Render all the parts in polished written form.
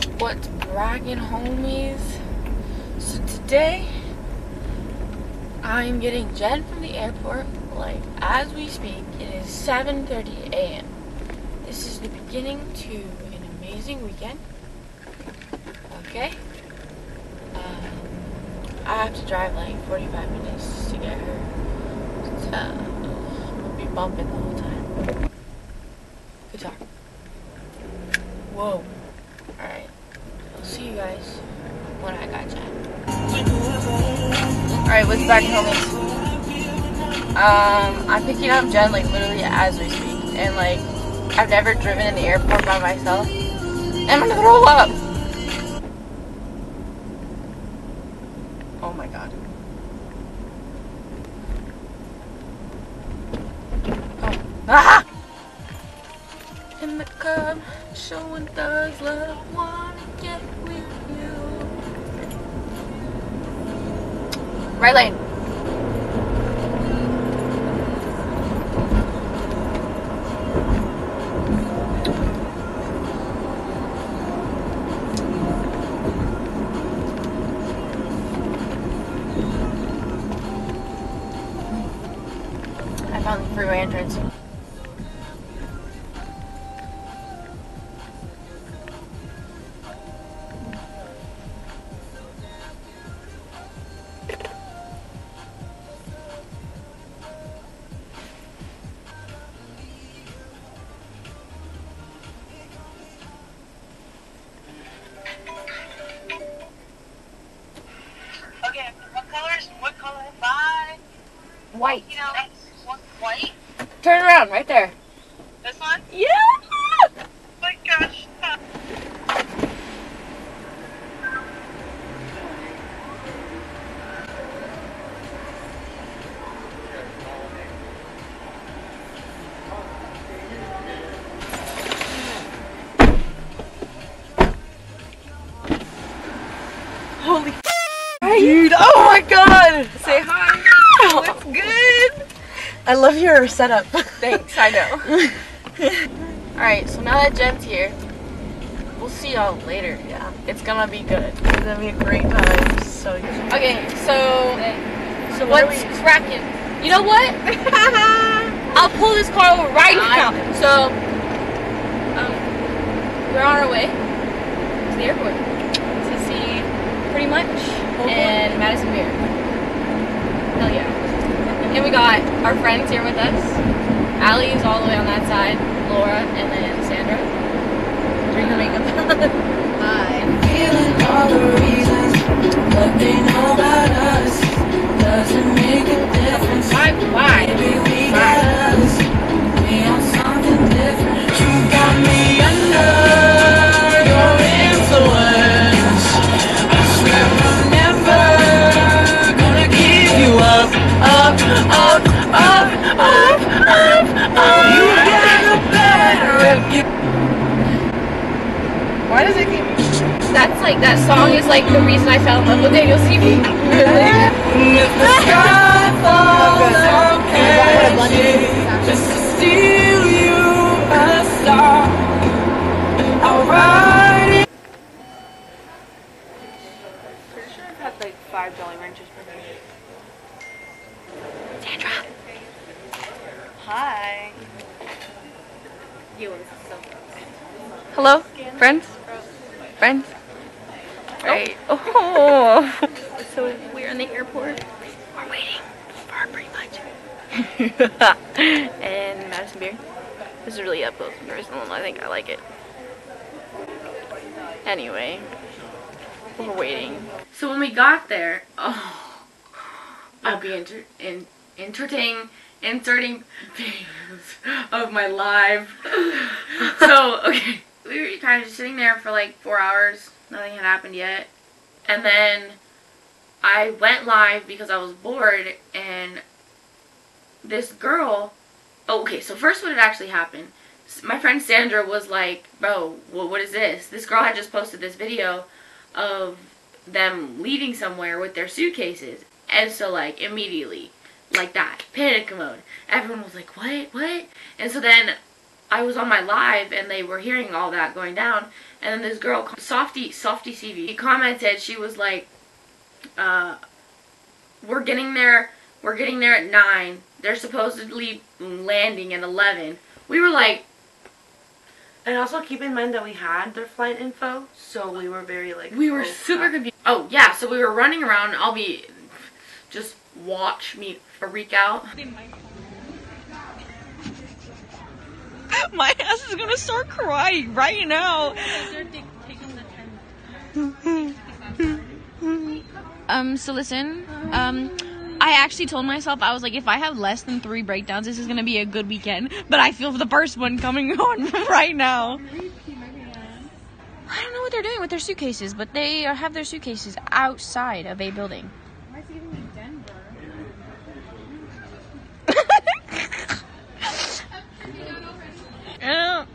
What's bragging, homies? So today I'm getting Jen from the airport, like as we speak. It is 7:30 a.m. This is the beginning to an amazing weekend. Okay? I have to drive like 45 minutes to get her. So we'll be bumping the whole time. Good talk. Whoa. Alright. I'll see you guys when I got Jen. Alright, what's back, homies? I'm picking up Jen like literally as we speak. And like, I've never driven in the airport by myself. And I'm gonna throw up! Oh my god. Oh. Ah! In the club, showing thugs love, wanna get with you. Right lane. I found the freeway entrance. Okay, what color? Bye. White. You know, what, white? Turn around, right there. This one? Yeah! Oh my gosh. Holy dude, oh my god! Say hi! What's good? I love your setup. Thanks, I know. Alright, so now that Jen's here, we'll see y'all later. Yeah. It's gonna be good. It's gonna be a great time. So Okay, so what's cracking? You know what? I'll pull this car over right now. So, we're on our way to the airport to see Pretty Much and Madison Beer. Hell yeah. And we got our friends here with us. Allie is all the way on that side, Laura, and then Sandra. Doing her makeup. Hi. Feeling all the reasons, what they know about us doesn't make a difference. Why? Maybe we got us. We on something different. You got me under your influence. I swear I'm never gonna give you up, up, up, up, up, up, up. You got a bad reputation. Why does it keep... That's like, that song is like the reason I fell in love with Daniel CV. If the sky falls, I'll catch it just to steal you a star. I'll ride it. Pretty sure I've had like 5 Jolly Ranchers per day. Sandra! hi. Yo, this is so gross. Hello, friends? Friends? Right. Oh! So we're in the airport. We're waiting for Pretty Much. And Madison Beer. This is really up close and personal, and I think I like it. Anyway, we're waiting. So when we got there, I'll be inserting videos of my live. So, okay, we were kind of just sitting there for like 4 hours. Nothing had happened yet. And then I went live because I was bored, and this girl... Oh, okay, so first what had actually happened, my friend Sandra was like, bro, what is this? This girl had just posted this video of them leaving somewhere with their suitcases. And so, like, immediately, like that, panic mode. Everyone was like, what? And so then I was on my live, and they were hearing all that going down, And then this girl, Softy CV, she commented, she was like, we're getting there at 9. They're supposedly landing at 11. We were like... And also keep in mind that we had their flight info, so we were very like... We were super confused. Oh, yeah, so we were running around. I'll be... Just watch me freak out. My ass is gonna start crying right now. So listen, I actually told myself, I was like, if I have less than 3 breakdowns, this is gonna be a good weekend. But I feel the first one coming on right now. I don't know what they're doing with their suitcases, but they have their suitcases outside of a building. Why is he giving me Denver?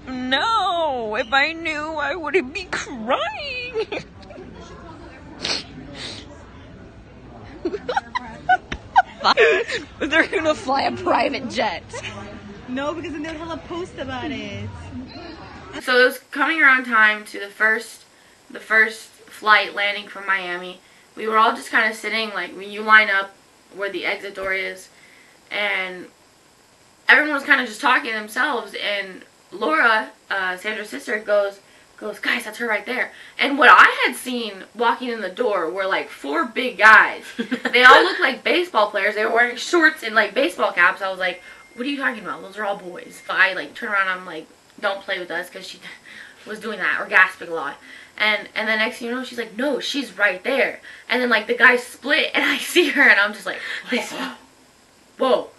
No, if I knew, I wouldn't be crying. They're gonna fly a private jet. No, because then they'll hella post about it. So it was coming around time to the first flight landing from Miami. We were all just kind of sitting, like, when you line up where the exit door is, and everyone was kind of just talking to themselves, and Laura, Sandra's sister, goes, guys, that's her right there. And what I had seen walking in the door were like 4 big guys. They all looked like baseball players. They were wearing shorts and like baseball caps. I was like, what are you talking about? Those are all boys. So I like turn around and I'm like, don't play with us, because she was doing that or gasping a lot. And then next thing you know, she's like, no, she's right there. And then like the guys split and I see her and I'm just like, whoa,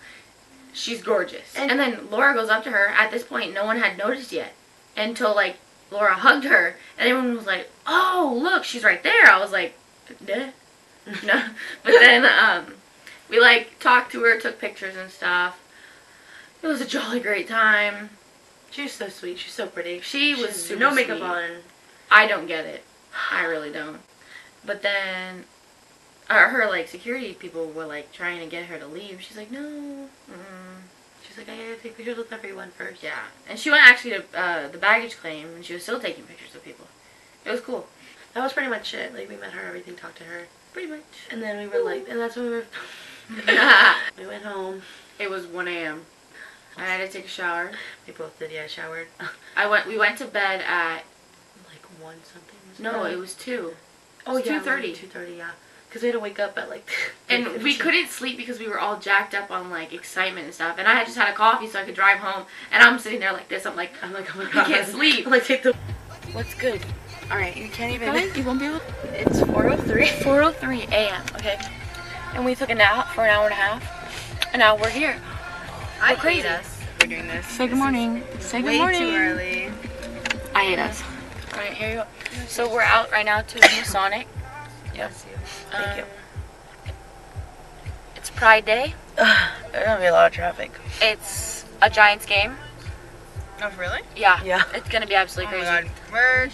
she's gorgeous. And then Laura goes up to her. At this point, no one had noticed yet until like Laura hugged her and everyone was like, oh, look, she's right there. I was like, duh. No. But then we like talked to her, took pictures and stuff. It was a jolly great time. She was so sweet. She's so pretty. She was super no makeup sweet. on. I don't get it. I really don't. But then her like security people were like trying to get her to leave. She's like, no. She's like, I gotta take pictures with everyone first. Yeah. And she went actually to the baggage claim and she was still taking pictures of people. It was cool. That was pretty much it. Like, we met her, everything, talked to her. Pretty much. And then we were like, and that's when we were... we went home. It was 1 a.m. I had to take a shower. We both did, yeah, showered. We went to bed at... Like 1 something? No, it was 2. Oh, It was yeah. 2:30. 2:30, yeah. Because we had to wake up at like... And we couldn't sleep because we were all jacked up on like excitement and stuff. And I had just had a coffee so I could drive home. And I'm sitting there like this. I'm like, oh my god. I can't sleep. I'm like, take the... What's good? Alright, you can't even... You won't be able to... It's 4:03. 4:03 a.m. Okay. And we took a nap for an hour and a half. And now we're here. I crazy. hate us. We're doing this. Say good morning. Say good Way morning. too early. I hate us. Alright, here you go. So we're out right now to the new Sonic. Yep. Thank you. It's Pride Day. There's gonna be a lot of traffic. It's a Giants game. Oh, really? Yeah. Yeah. It's gonna be absolutely Oh my crazy. god. We're...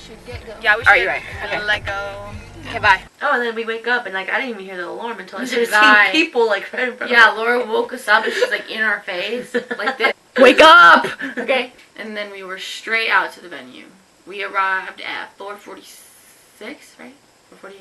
Yeah, we should. Are you right? Okay. Let go. Okay, bye. Oh, and then we wake up and like I didn't even hear the alarm until I This started guy. seeing people like right in front Yeah, of Laura woke us up and she's like in our face. Like this. Wake up! Okay. And then we were straight out to the venue. We arrived at 4:46, right? 4:48?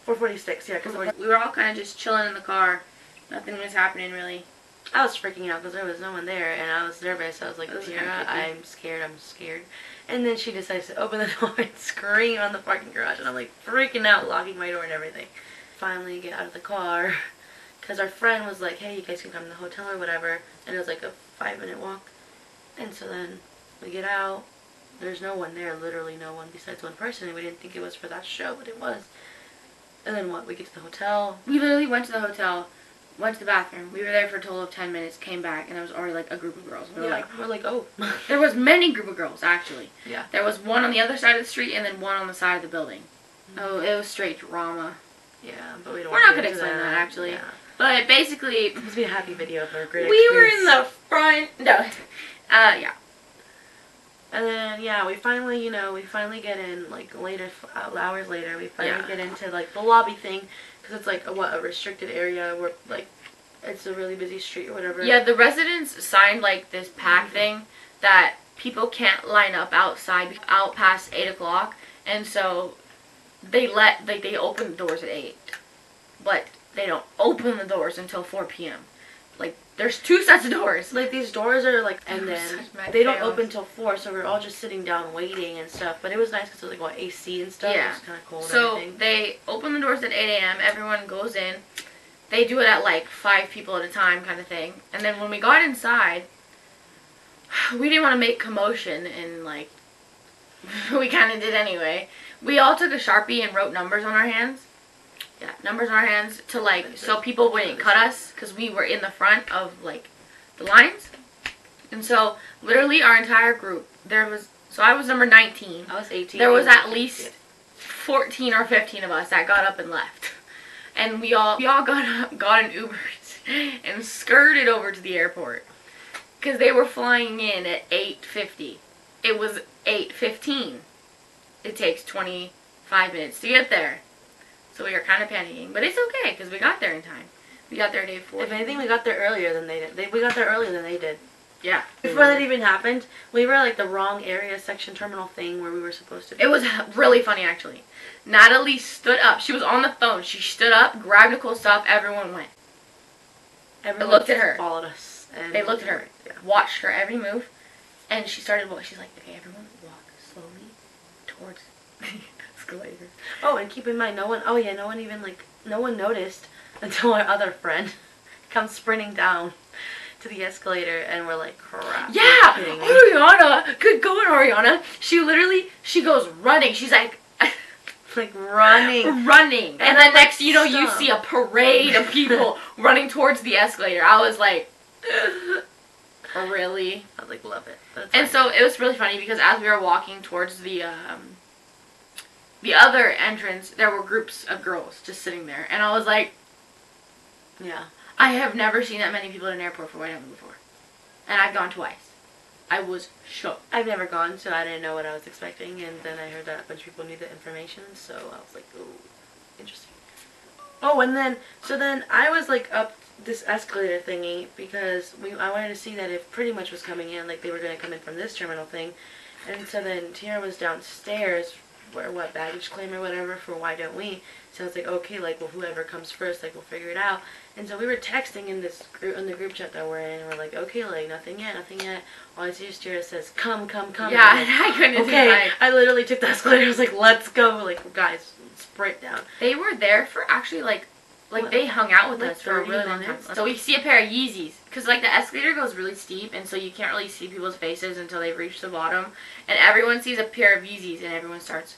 4:46, yeah, because We were all kind of just chilling in the car. Nothing was happening really. I was freaking out because there was no one there and I was nervous. I was like, It was Tara, kinda creepy. I'm scared. And then she decides to open the door and scream on the parking garage and I'm like freaking out, locking my door and everything. Finally get out of the car because our friend was like, hey, you guys can come to the hotel or whatever. And it was like a 5-minute walk. And so then we get out. There's no one there, literally no one besides one person. And we didn't think it was for that show, but it was. And then what? We get to the hotel. We literally went to the hotel, went to the bathroom. We were there for a total of 10 minutes, came back, and there was already like a group of girls. We were like, oh. there was many group of girls actually. Yeah. There was one on the other side of the street and then one on the side of the building. Oh, it was straight drama. Yeah, but we don't We're want not to gonna get into explain that actually. Yeah. But basically, It must be a happy video of a great we were experience. in the front. No. Yeah. And then, yeah, we finally get in, like, later, hours later, we finally get into, like, the lobby thing, because it's, like, a restricted area where, like, it's a really busy street or whatever. Yeah, the residents signed like this pact thing that people can't line up outside out past 8 o'clock, and so they open the doors at 8, but they don't open the doors until 4 p.m. Like, there's 2 sets of doors. Like, these doors are like, and then Such they don't chaos. open till 4, so we're all just sitting down waiting and stuff. But it was nice because it was like, what, AC and stuff? Yeah. It was kind of cold and So everything. they open the doors at 8 a.m. Everyone goes in. They do it at like 5 people at a time kind of thing. And then when we got inside, we didn't want to make commotion, and like, we kind of did anyway. We all took a Sharpie and wrote numbers on our hands. Yeah, numbers on our hands to like, so people wouldn't cut us, because we were in the front of like the lines. And so literally our entire group, so I was number 19. I was 18. There was at least 14 or 15 of us that got up and left. And we all got an Uber and skirted over to the airport, because they were flying in at 8:50. It was 8:15. It takes 25 minutes to get there. So we were kind of panicking, but it's okay because we got there in time. We got there at 8:40. If anything, we got there earlier than they did. We got there earlier than they did. Yeah. Before that even happened, we were like the wrong area section terminal thing where we were supposed to be. It was really funny, actually. Natalie stood up. She was on the phone. She stood up, grabbed Nicole's stuff. Everyone went. Everyone looked at her. Followed us. And They looked at her, Yeah. watched her every move, and she started walking. She's like, okay, everyone walk slowly towards the escalator. Oh, and keep in mind, no one noticed until our other friend comes sprinting down to the escalator, and we're like, crap. Yeah! you're kidding me. Ariana! Good going, Ariana! She goes running. She's like, Like running. running. And And then I'm next like, you know, you stop. see a parade of people running towards the escalator. I was like, really? I was like, love it. That's And fine. so it was really funny because as we were walking towards the other entrance, there were groups of girls just sitting there. And I was like, Yeah. I have never seen that many people in an airport for White Island before. And I've gone twice. I was shook. I've never gone, so I didn't know what I was expecting, and then I heard that a bunch of people knew the information, so I was like, ooh, interesting. Oh, and then, so then I was like up this escalator thingy, because I wanted to see that if Pretty Much was coming in, like they were going to come in from this terminal thing, and so then Tiara was downstairs, for what, baggage claim or whatever, for Why Don't We, so I was like, okay, like, well, whoever comes first, like, we'll figure it out. And so we were texting in this group, in the group chat that we're in, and we're like, okay, like, nothing yet. All I see is Tiara says, come. Yeah, And I'm I couldn't like, okay, decide. I literally took the escalator. I was like, let's go. Like, guys, sprint down. They were there for actually like What, they hung out with like us for a 30 really long time. minutes? So we see a pair of Yeezys. Because like the escalator goes really steep, and so you can't really see people's faces until they reach the bottom. And everyone sees a pair of Yeezys, and everyone starts,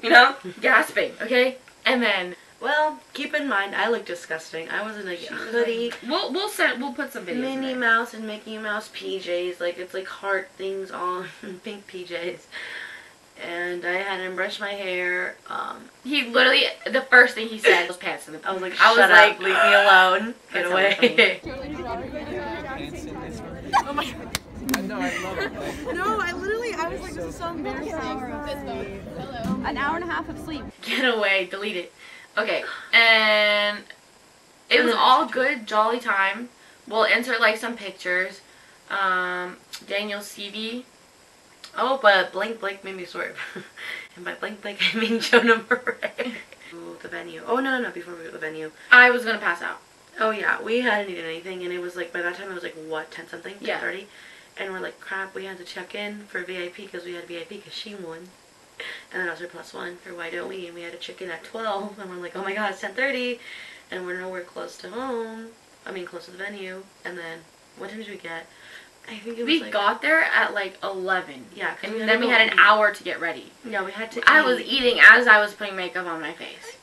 you know, gasping, okay? And then Well, keep in mind, I look disgusting. I was in a hoodie, we'll put some videos in Minnie there. Mouse and Mickey Mouse PJs. Like, it's like heart things on, pink PJs. And I hadn't brushed my hair. He literally, the first thing he said was pants in the I was like, I was shut like, up, leave me alone. Get That's away. Oh my god. I know, I love it. No, I was like, this is so embarrassing. An hour and a half of sleep. Get away, delete it. Okay, and it was all good, jolly time. We'll insert like some pictures. Daniel CV. Oh, but blank made me swerve. And by blank, I mean Jonah Murray. Ooh, the venue. Oh, no, before we go to the venue. I was gonna pass out. Oh, yeah, we hadn't eaten anything, and it was like, by that time it was like, what, 10 something? Yeah. 10:30? And we're like, crap, we had to check in for VIP because we had VIP because she won. And then I was her +1 for Why Don't We, and we had to check in at 12, and we're like, oh my god, it's 10:30, and we're nowhere close to home. I mean, close to the venue. And then, what time did we get? I think it was We like, got there at like 11. Yeah, 'cause And we had then to we go had an eat. hour to get ready. Yeah, we had to I eat. was eating as I was putting makeup on my face.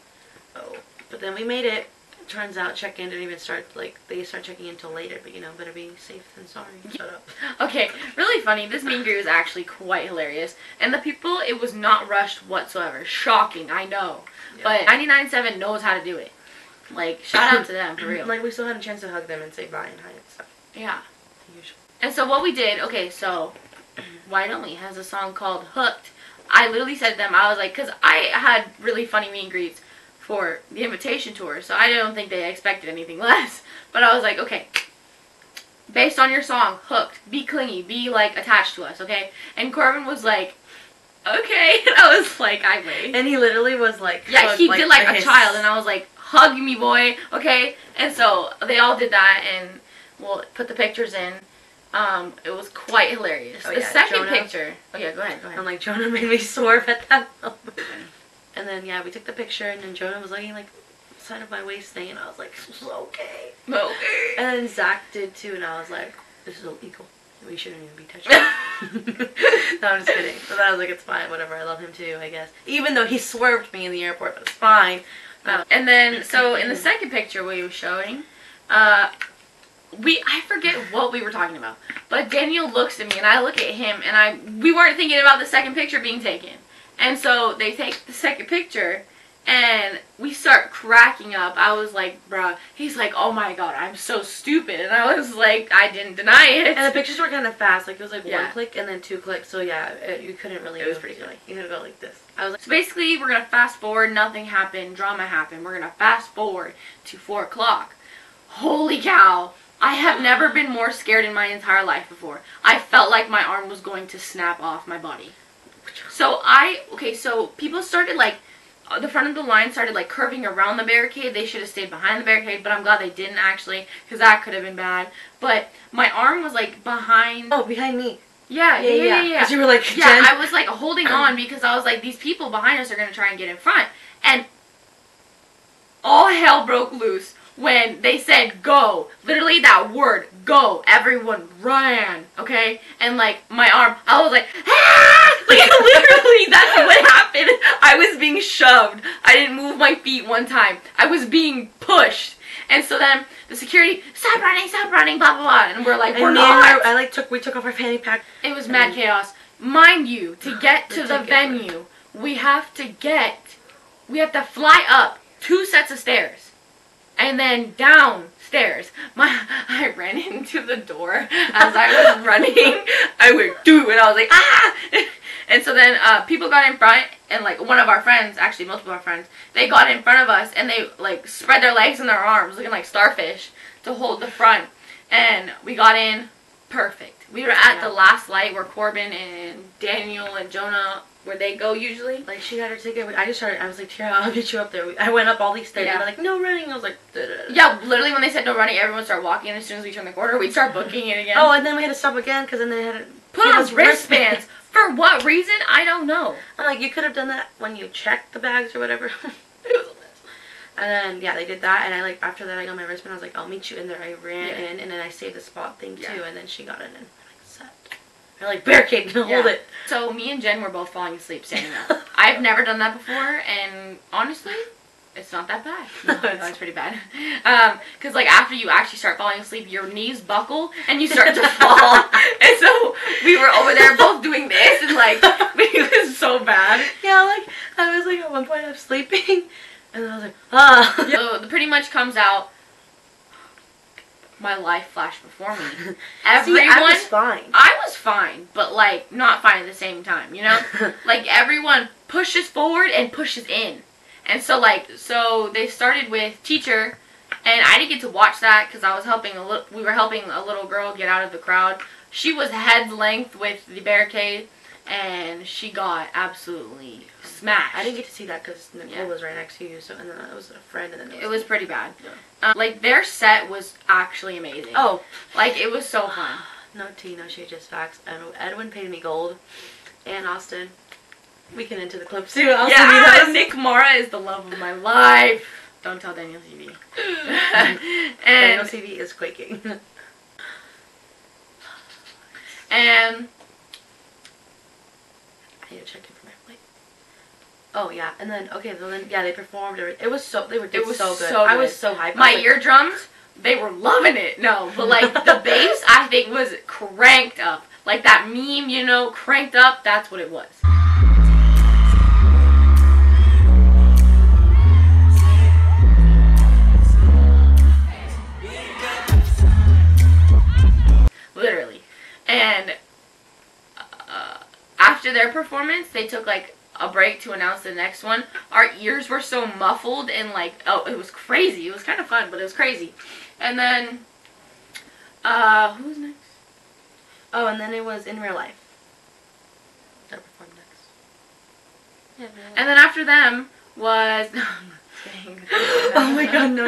Oh, but then we made it. Turns out check-in didn't even start, like, they start checking in until later, but, you know, better be safe than sorry. Shut up. Okay, really funny. This meet and greet was actually quite hilarious. And the people, it was not rushed whatsoever. Shocking, I know. Yeah. But 99.7 knows how to do it. Like, shout out to them, for real. Like, we still had a chance to hug them and say bye and hi and stuff. Yeah. Usually. And so what we did, okay, so Why Don't We has a song called Hooked. I literally said to them, I was like, because I had really funny meet and greets for the invitation tour, so I don't think they expected anything less. But I was like, okay, based on your song, hooked, be clingy, be like attached to us, okay? And Corbin was like, okay. And I was like, I wait. And he literally was like, yeah, he did like a his- child, and I was like, hug me, boy, okay? And so they all did that, and we'll put the pictures in. It was quite hilarious. Oh, The yeah, second Jonah. picture. Oh yeah, go ahead. I'm like, Jonah made me swerve at that moment. And then, yeah, we took the picture, and then Jonah was looking like side of my waist thing, and I was like, okay. Okay. And then Zach did too, and I was like, this is illegal. We shouldn't even be touching it. No, I'm just kidding. But I was like, it's fine, whatever. I love him too, I guess. Even though he swerved me in the airport, but it's fine. And then, so in the second picture we were showing, I forget what we were talking about, but Daniel looks at me and I look at him, and we weren't thinking about the second picture being taken. And so they take the second picture and we start cracking up. I was like, bruh, he's like, oh my god, I'm so stupid. And I was like, I didn't deny it. And the pictures were kind of fast. Like, it was like Yeah. 1 click and then 2 clicks. So, yeah, you couldn't really It was move. pretty good. You had to go like this. I was like, So basically, we're going to fast forward, nothing happened, drama happened. We're going to fast forward to 4 o'clock. Holy cow. I have never been more scared in my entire life before. I felt like my arm was going to snap off my body. So so people started like, the front of the line started like curving around the barricade. They should have stayed behind the barricade, but I'm glad they didn't actually, because that could have been bad. But my arm was like behind. oh, behind me. Yeah. Because you were like, Yeah, Jen. I was like holding on because I was like, these people behind us are going to try and get in front. And all hell broke loose when they said go. Literally that word, go. Everyone ran, okay? And like my arm, I was like, ah! Like literally that's what happened. I was being shoved. I didn't move my feet one time. I was being pushed. And so then the security, stop running, blah, blah, blah. And we're like, And we're me and not. her, we took off our fanny pack. It was mad chaos. Mind you, to get to the ticket. venue, we have to fly up 2 sets of stairs. And then downstairs. I ran into the door as I was running. I went, dude, and I was like, ah! And so then people got in front, and like one of our friends, actually multiple of our friends, they got in front of us, and they like spread their legs and their arms, looking like starfish, to hold the front. And we got in perfect. We were at the last light where Corbin and Daniel and Jonah, where they go usually. Like, she had her ticket. I was like, Tara, I'll get you up there. I went up all these stairs. Yeah. They were like, no running. I was like, da-da-da. Yeah, literally when they said no running, everyone started walking. And as soon as we turned the corner, we'd start booking it again. Oh, and then we had to stop again because then they had to put give on us wristbands. For what reason? I don't know. I'm like, you could have done that when you checked the bags or whatever. It was a mess. And then, yeah, they did that. And I, like, after that, I got my wristband. I was like, I'll meet you in there. I ran in, and then I saved the spot thing, too. Yeah. And then she got in, and we're like, set. They're like, barricade, hold it. So me and Jen were both falling asleep standing up. I've never done that before, and honestly, it's not that bad. No, it's pretty bad. Because like after you actually start falling asleep, your knees buckle and you start to fall. And so we were over there both doing this, and like it was so bad. Yeah, like, I was like, at one point, I'm sleeping, and then I was like, ah. So it pretty much comes out. My life flashed before me. Everyone, See, I was fine. I was fine, but like not fine at the same time, you know? Like everyone pushes forward and pushes in. And so so they started with teacher, and I didn't get to watch that because I was we were helping a little girl get out of the crowd. She was head length with the barricade, and she got absolutely smashed. I didn't get to see that because Nicole was right next to you, so, and then it was a friend, and then It was pretty bad. Yeah. Like their set was actually amazing. Oh. Like it was so fun. No tea, no shade, just facts. Edwin paid me gold, and Austin. We get into the clip soon. Yeah, Nick Mara is the love of my life. Don't tell Daniel CV. Daniel CV is quaking. And I need to check in for my flight. Oh yeah, and then they performed. It was so so good. I was so hyped. My eardrums, they were loving it. No, but like the bass, I think was cranked up. Like that meme, you know, cranked up. That's what it was. Literally. And after their performance, they took like a break to announce the next one. Our ears were so muffled and like, oh, it was crazy. It was kind of fun, but it was crazy. And then Who's next? Oh, and then it was In Real Life. That performed next. Yeah. And then after them was. Oh my god, no.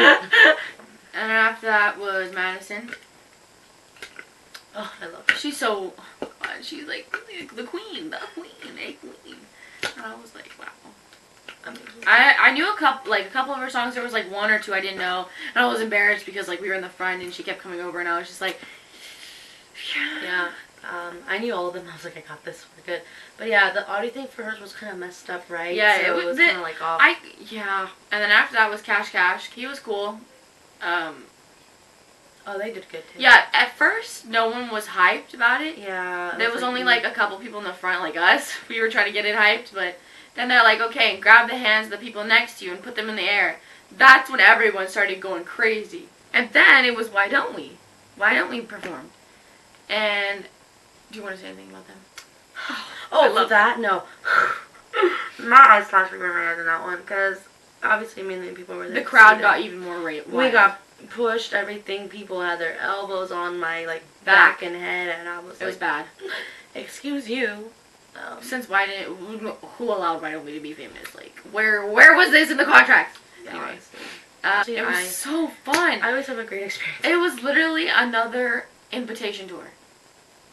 And then after that was Madison. Oh, I love her. She's so. Oh God, she's like the queen, a queen. And I was like, wow. Amazing. I knew a couple of her songs. There was like one or two I didn't know, and I was embarrassed because like we were in the front and she kept coming over, and I was just like, yeah. I knew all of them. I was like, I got this. We're good. But yeah, the audio thing for hers was kind of messed up, right? Yeah, so it was kind of like off. Yeah. And then after that was Cash Cash. He was cool. Oh, they did good too. Yeah, at first no one was hyped about it. Yeah. There was only like a couple people in the front, like us. We were trying to get it hyped, but then they're like, okay, grab the hands of the people next to you and put them in the air. That's when everyone started going crazy. And then it was, why don't we? Why don't we perform? And do you want to say anything about them? Oh, love that? No. My eyes flashed before my eyes on that one, because obviously mainly people were there. The crowd got even more rate. We got pushed, everything. People had their elbows on my like back and head, and I was It was bad. Excuse you. Since who allowed Why Don't We to be famous? Like, where was this in the contract? Anyway, it was so fun. I always have a great experience. It was literally another invitation tour,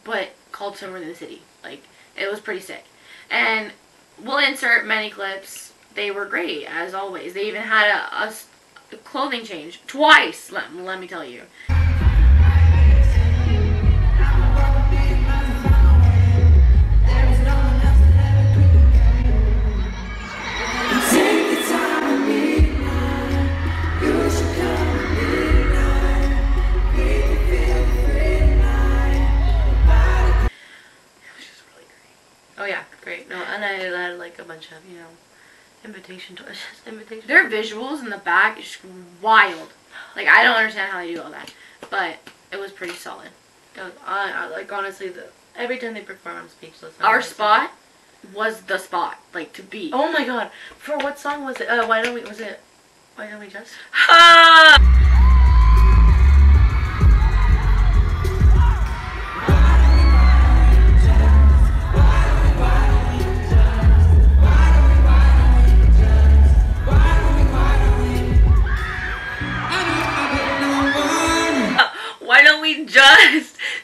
but called Somewhere in the City. Like, it was pretty sick. And we'll insert many clips. They were great, as always. They even had a clothing change twice, let me tell you. Oh yeah, great. No, and I had like a bunch of, invitation. Their visuals in the back is just wild. Like, I don't understand how they do all that, but it was pretty solid. It was, I like, honestly, every time they perform, I'm speechless. Our spot was the spot, like, to be. Oh my god! For what song was it? Why don't we just? Why don't we just?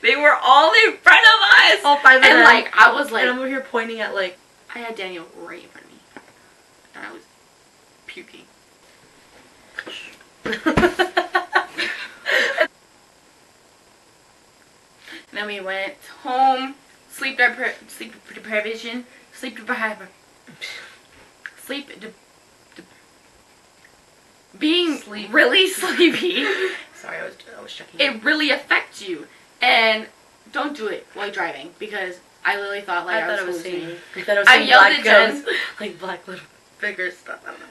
They were all in front of us. All five of them. And like, I was like, and I'm over here pointing at like. I had Daniel right in front of me, and I was puking. And then we went home, being really sleepy. Sorry, I was checking. It really affects you, and don't do it while driving, because I literally thought like I was seeing. I yelled at Jen, like black little figure stuff. I don't know.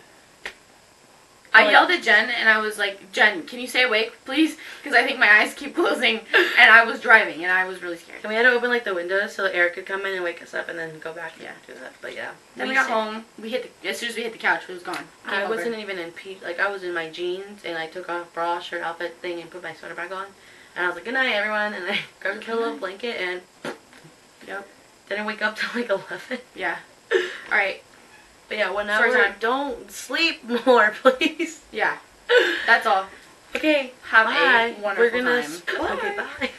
I yelled at Jen, and I was like, Jen, can you stay awake, please? Because I think my eyes keep closing, and I was driving, and I was really scared. And we had to open like the windows so air could come in and wake us up, and then go back and do that. But yeah. Then we got home. As soon as we hit the couch, it was gone. I wasn't even in I was in my jeans, and I took off bra, shirt, outfit thing, and put my sweater back on. And I was like, good night, everyone. And I grabbed a pillow, blanket, and yep. Didn't wake up till like 11. Yeah. All right. But yeah, 1 hour. Don't sleep more, please. Yeah. That's all. Okay. Have a wonderful time. Okay, bye.